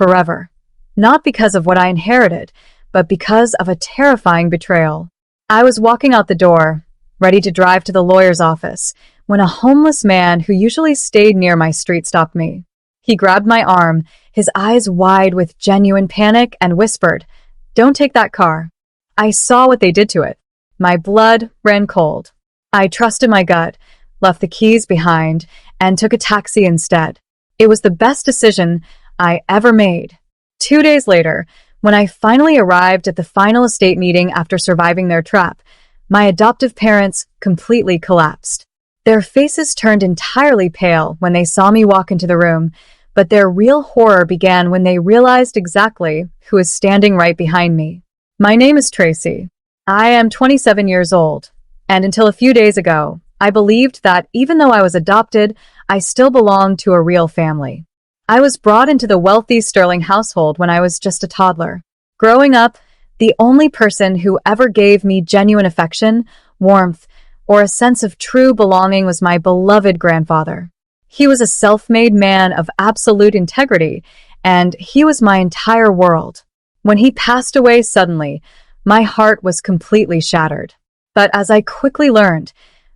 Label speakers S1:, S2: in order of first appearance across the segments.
S1: forever. Not because of what I inherited, but because of a terrifying betrayal. I was walking out the door, ready to drive to the lawyer's office, when a homeless man who usually stayed near my street stopped me. He grabbed my arm, his eyes wide with genuine panic, and whispered, "Don't take that car." I saw what they did to it. My blood ran cold. I trusted my gut, left the keys behind, and took a taxi instead. It was the best decision I ever made. 2 days later, when I finally arrived at the final estate meeting after surviving their trap, my adoptive parents completely collapsed. Their faces turned entirely pale when they saw me walk into the room, but their real horror began when they realized exactly who was standing right behind me. My name is Tracy. I am 27 years old, and until a few days ago, I believed that even though I was adopted, I still belonged to a real family. I was brought into the wealthy Sterling household when I was just a toddler. Growing up, the only person who ever gave me genuine affection, warmth, or a sense of true belonging was my beloved grandfather. He was a self-made man of absolute integrity, and he was my entire world. When he passed away suddenly, my heart was completely shattered. But as I quickly learned,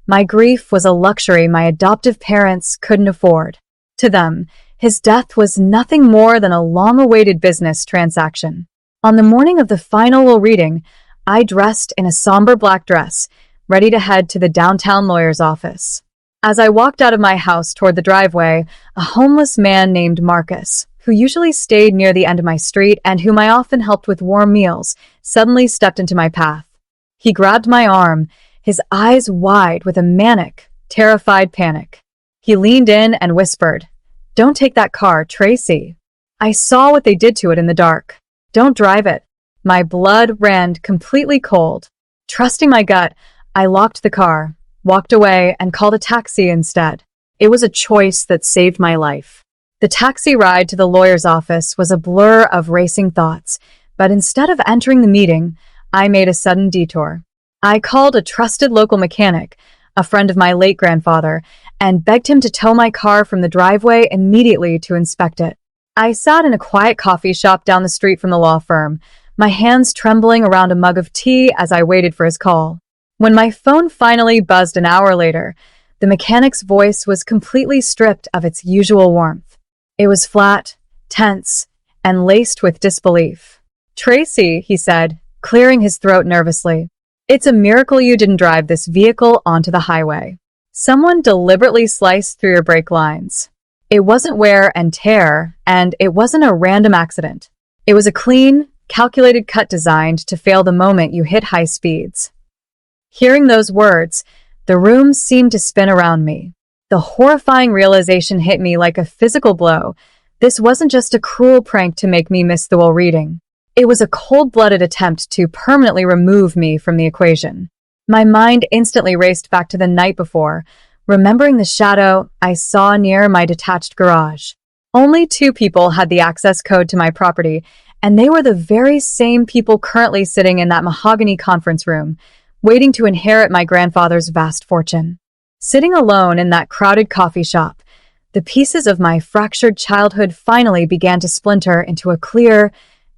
S1: my grief was a luxury my adoptive parents couldn't afford. To them, his death was nothing more than a long-awaited business transaction. On the morning of the final will reading, I dressed in a somber black dress, ready to head to the downtown lawyer's office. As I walked out of my house toward the driveway, a homeless man named Marcus, who usually stayed near the end of my street and whom I often helped with warm meals, suddenly stepped into my path. He grabbed my arm, his eyes wide with a manic, terrified panic. He leaned in and whispered, "Don't take that car, Tracy." I saw what they did to it in the dark. "Don't drive it." My blood ran completely cold. Trusting my gut, I locked the car, walked away, and called a taxi instead. It was a choice that saved my life. The taxi ride to the lawyer's office was a blur of racing thoughts, but instead of entering the meeting, I made a sudden detour. I called a trusted local mechanic, a friend of my late grandfather, and begged him to tow my car from the driveway immediately to inspect it. I sat in a quiet coffee shop down the street from the law firm, my hands trembling around a mug of tea as I waited for his call. When my phone finally buzzed an hour later, the mechanic's voice was completely stripped of its usual warmth. It was flat, tense, and laced with disbelief. "Tracy," he said, clearing his throat nervously, "it's a miracle you didn't drive this vehicle onto the highway. Someone deliberately sliced through your brake lines. It wasn't wear and tear, and it wasn't a random accident. It was a clean, calculated cut designed to fail the moment you hit high speeds." Hearing those words, the room seemed to spin around me. The horrifying realization hit me like a physical blow. This wasn't just a cruel prank to make me miss the will reading. It was a cold-blooded attempt to permanently remove me from the equation. My mind instantly raced back to the night before, remembering the shadow I saw near my detached garage. Only 2 people had the access code to my property, and they were the very same people currently sitting in that mahogany conference room, waiting to inherit my grandfather's vast fortune. Sitting alone in that crowded coffee shop, the pieces of my fractured childhood finally began to splinter into a clear,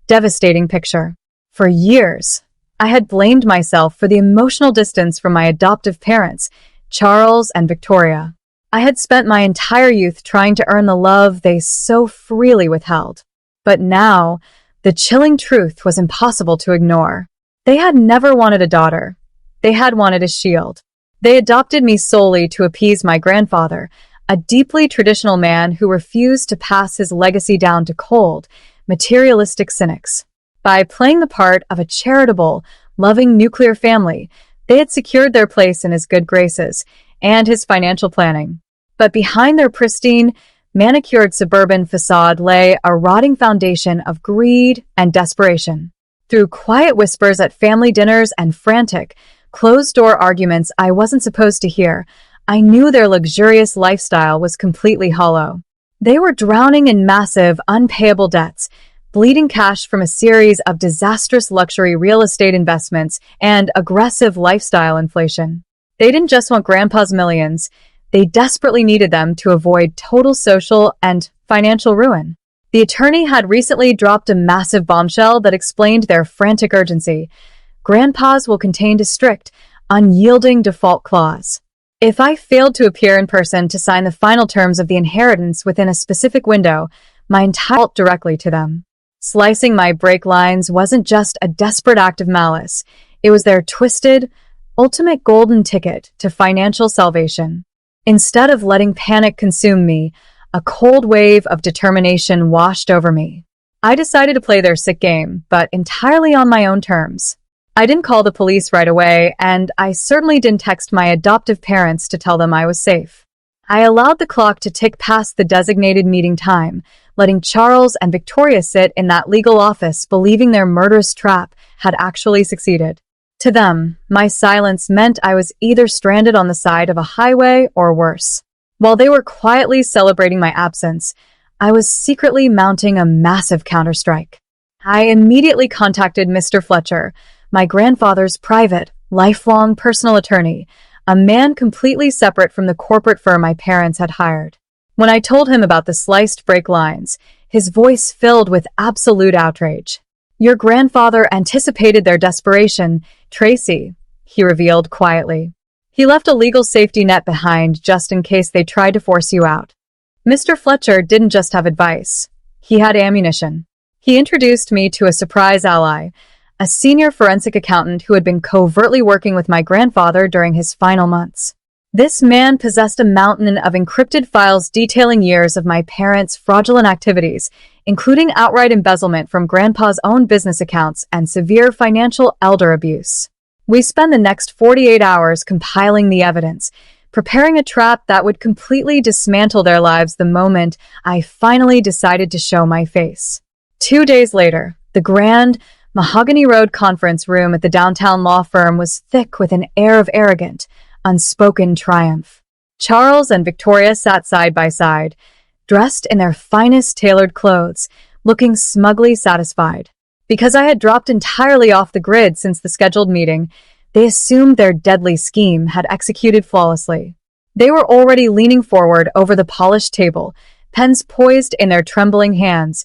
S1: devastating picture. For years, I had blamed myself for the emotional distance from my adoptive parents, Charles and Victoria. I had spent my entire youth trying to earn the love they so freely withheld. But now, the chilling truth was impossible to ignore. They had never wanted a daughter. They had wanted a shield. They adopted me solely to appease my grandfather, a deeply traditional man who refused to pass his legacy down to cold, materialistic cynics. By playing the part of a charitable, loving nuclear family, they had secured their place in his good graces and his financial planning. But behind their pristine, manicured suburban facade lay a rotting foundation of greed and desperation. Through quiet whispers at family dinners and frantic, closed-door arguments I wasn't supposed to hear, I knew their luxurious lifestyle was completely hollow. They were drowning in massive, unpayable debts, bleeding cash from a series of disastrous luxury real estate investments and aggressive lifestyle inflation. They didn't just want Grandpa's millions, they desperately needed them to avoid total social and financial ruin. The attorney had recently dropped a massive bombshell that explained their frantic urgency. Grandpa's will contain a strict, unyielding default clause. If I failed to appear in person to sign the final terms of the inheritance within a specific window, my entire default directly to them. Slicing my break lines wasn't just a desperate act of malice. It was their twisted, ultimate golden ticket to financial salvation. Instead of letting panic consume me, a cold wave of determination washed over me. I decided to play their sick game, but entirely on my own terms. I didn't call the police right away, and I certainly didn't text my adoptive parents to tell them I was safe. I allowed the clock to tick past the designated meeting time, letting Charles and Victoria sit in that legal office believing their murderous trap had actually succeeded. To them, my silence meant I was either stranded on the side of a highway or worse. While they were quietly celebrating my absence, I was secretly mounting a massive counterstrike. I immediately contacted Mr. Fletcher, my grandfather's private, lifelong personal attorney, a man completely separate from the corporate firm my parents had hired. When I told him about the sliced break lines, his voice filled with absolute outrage. "Your grandfather anticipated their desperation, Tracy," he revealed quietly. "He left a legal safety net behind just in case they tried to force you out." Mr. Fletcher didn't just have advice. He had ammunition. He introduced me to a surprise ally, a senior forensic accountant who had been covertly working with my grandfather during his final months. This man possessed a mountain of encrypted files detailing years of my parents' fraudulent activities, including outright embezzlement from Grandpa's own business accounts and severe financial elder abuse. We spent the next 48 hours compiling the evidence, preparing a trap that would completely dismantle their lives the moment I finally decided to show my face. 2 days later, the grand, Mahogany Road conference room at the downtown law firm was thick with an air of arrogant, unspoken triumph. Charles and Victoria sat side by side, dressed in their finest tailored clothes, looking smugly satisfied. Because I had dropped entirely off the grid since the scheduled meeting, they assumed their deadly scheme had executed flawlessly. They were already leaning forward over the polished table, pens poised in their trembling hands,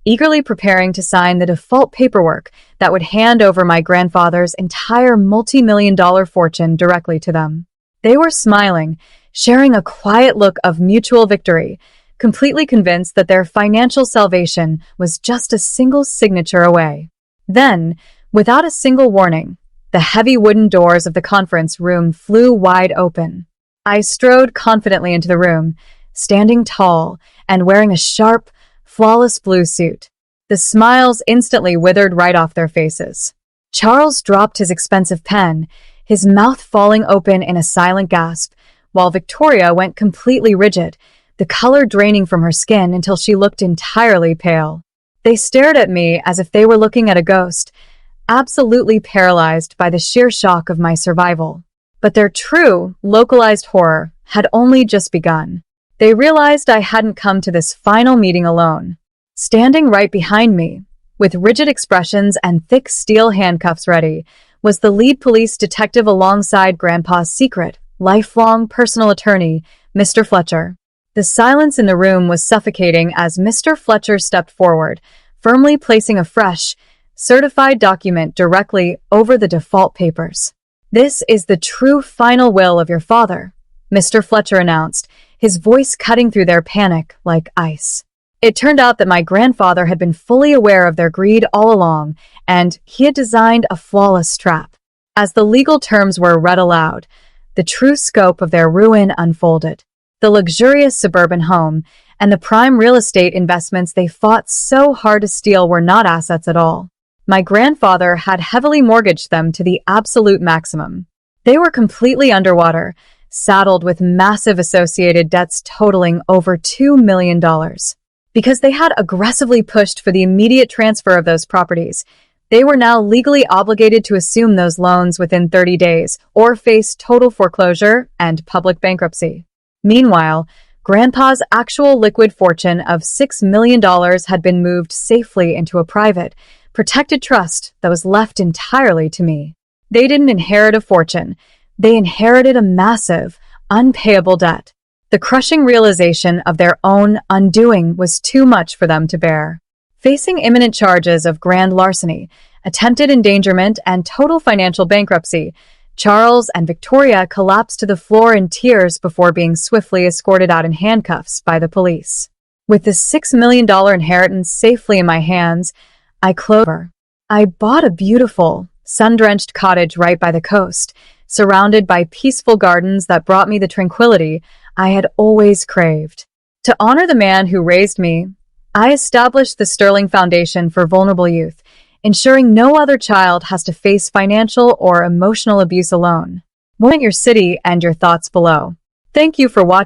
S1: eagerly preparing to sign the default paperwork that would hand over my grandfather's entire multi-million-dollar fortune directly to them. They were smiling, sharing a quiet look of mutual victory, completely convinced that their financial salvation was just a single signature away. Then, without a single warning, the heavy wooden doors of the conference room flew wide open. I strode confidently into the room, standing tall and wearing a sharp, flawless blue suit. The smiles instantly withered right off their faces. Charles dropped his expensive pen, his mouth falling open in a silent gasp, while Victoria went completely rigid, the color draining from her skin until she looked entirely pale. They stared at me as if they were looking at a ghost, absolutely paralyzed by the sheer shock of my survival. But their true, localized horror had only just begun. They realized I hadn't come to this final meeting alone. Standing right behind me, with rigid expressions and thick steel handcuffs ready, was the lead police detective alongside Grandpa's secret, lifelong personal attorney, Mr. Fletcher. The silence in the room was suffocating as Mr. Fletcher stepped forward, firmly placing a fresh, certified document directly over the default papers. "This is the true final will of your father," Mr. Fletcher announced, his voice cutting through their panic like ice. It turned out that my grandfather had been fully aware of their greed all along, and he had designed a flawless trap. As the legal terms were read aloud, the true scope of their ruin unfolded. The luxurious suburban home and the prime real estate investments they fought so hard to steal were not assets at all. My grandfather had heavily mortgaged them to the absolute maximum. They were completely underwater, saddled with massive associated debts totaling over $2 million. Because they had aggressively pushed for the immediate transfer of those properties, they were now legally obligated to assume those loans within 30 days or face total foreclosure and public bankruptcy. Meanwhile, Grandpa's actual liquid fortune of $6 million had been moved safely into a private, protected trust that was left entirely to me. They didn't inherit a fortune. They inherited a massive, unpayable debt. The crushing realization of their own undoing was too much for them to bear. Facing imminent charges of grand larceny, attempted endangerment, and total financial bankruptcy, Charles and Victoria collapsed to the floor in tears before being swiftly escorted out in handcuffs by the police. With the $6 million inheritance safely in my hands, I closed. I bought a beautiful, sun-drenched cottage right by the coast, surrounded by peaceful gardens that brought me the tranquility I had always craved. To honor the man who raised me, I established the Sterling Foundation for Vulnerable Youth, ensuring no other child has to face financial or emotional abuse alone. Comment your city and your thoughts below. Thank you for watching.